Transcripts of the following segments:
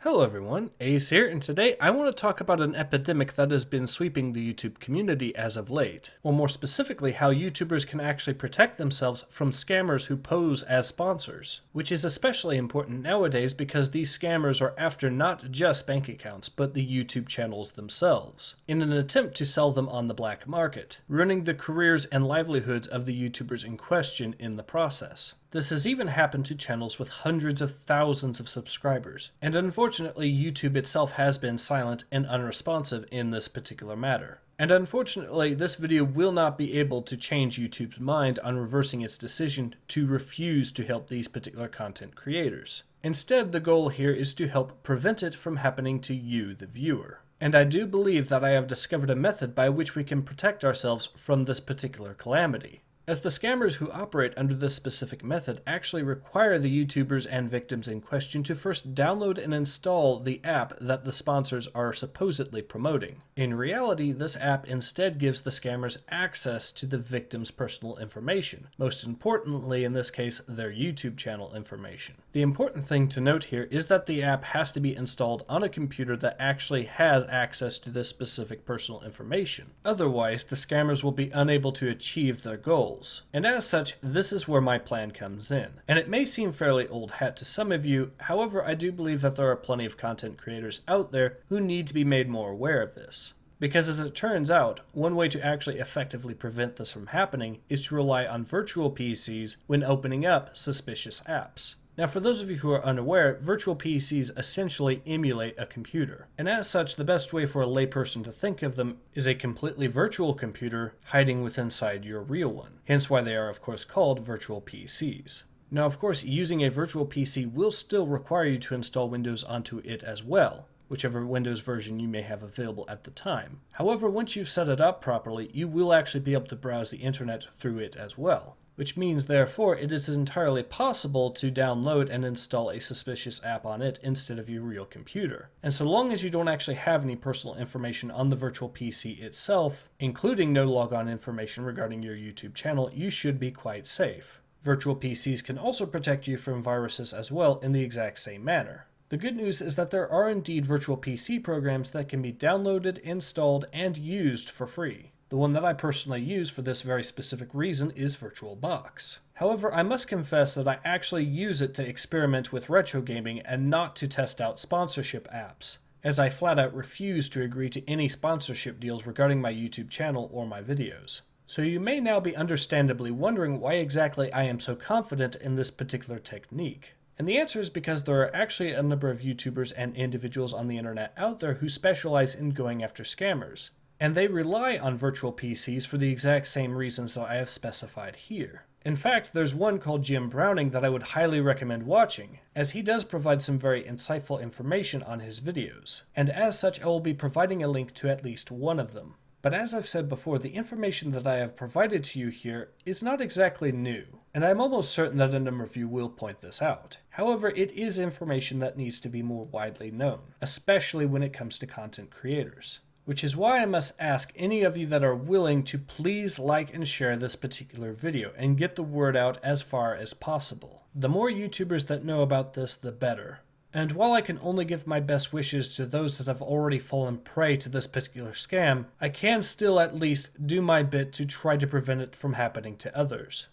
Hello everyone, Ace here, and today I want to talk about an epidemic that has been sweeping the YouTube community as of late. Or more specifically, how YouTubers can actually protect themselves from scammers who pose as sponsors. Which is especially important nowadays because these scammers are after not just bank accounts, but the YouTube channels themselves, in an attempt to sell them on the black market, ruining the careers and livelihoods of the YouTubers in question in the process. This has even happened to channels with hundreds of thousands of subscribers, and unfortunately YouTube itself has been silent and unresponsive in this particular matter. And unfortunately, this video will not be able to change YouTube's mind on reversing its decision to refuse to help these particular content creators. Instead, the goal here is to help prevent it from happening to you, the viewer. And I do believe that I have discovered a method by which we can protect ourselves from this particular calamity, as the scammers who operate under this specific method actually require the YouTubers and victims in question to first download and install the app that the sponsors are supposedly promoting. In reality, this app instead gives the scammers access to the victim's personal information, most importantly in this case, their YouTube channel information. The important thing to note here is that the app has to be installed on a computer that actually has access to this specific personal information. Otherwise, the scammers will be unable to achieve their goals. And as such, this is where my plan comes in. And it may seem fairly old hat to some of you, however, I do believe that there are plenty of content creators out there who need to be made more aware of this. Because as it turns out, one way to actually effectively prevent this from happening is to rely on virtual PCs when opening up suspicious apps. Now, for those of you who are unaware, virtual PCs essentially emulate a computer. And as such, the best way for a layperson to think of them is a completely virtual computer hiding within inside your real one. Hence why they are, of course, called virtual PCs. Now, of course, using a virtual PC will still require you to install Windows onto it as well, whichever Windows version you may have available at the time. However, once you've set it up properly, you will actually be able to browse the internet through it as well. Which means, therefore, it is entirely possible to download and install a suspicious app on it instead of your real computer. And so long as you don't actually have any personal information on the virtual PC itself, including no logon information regarding your YouTube channel, you should be quite safe. Virtual PCs can also protect you from viruses as well in the exact same manner. The good news is that there are indeed virtual PC programs that can be downloaded, installed, and used for free. The one that I personally use for this very specific reason is VirtualBox. However, I must confess that I actually use it to experiment with retro gaming and not to test out sponsorship apps, as I flat out refuse to agree to any sponsorship deals regarding my YouTube channel or my videos. So you may now be understandably wondering why exactly I am so confident in this particular technique. And the answer is because there are actually a number of YouTubers and individuals on the internet out there who specialize in going after scammers. And they rely on virtual PCs for the exact same reasons that I have specified here. In fact, there's one called Jim Browning that I would highly recommend watching, as he does provide some very insightful information on his videos. And as such, I will be providing a link to at least one of them. But as I've said before, the information that I have provided to you here is not exactly new, and I'm almost certain that a number of you will point this out. However, it is information that needs to be more widely known, especially when it comes to content creators. Which is why I must ask any of you that are willing to please like and share this particular video and get the word out as far as possible. The more YouTubers that know about this, the better. And while I can only give my best wishes to those that have already fallen prey to this particular scam, I can still at least do my bit to try to prevent it from happening to others.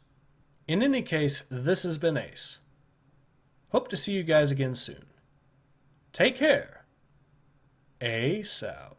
In any case, this has been Ace. Hope to see you guys again soon. Take care. Ace out.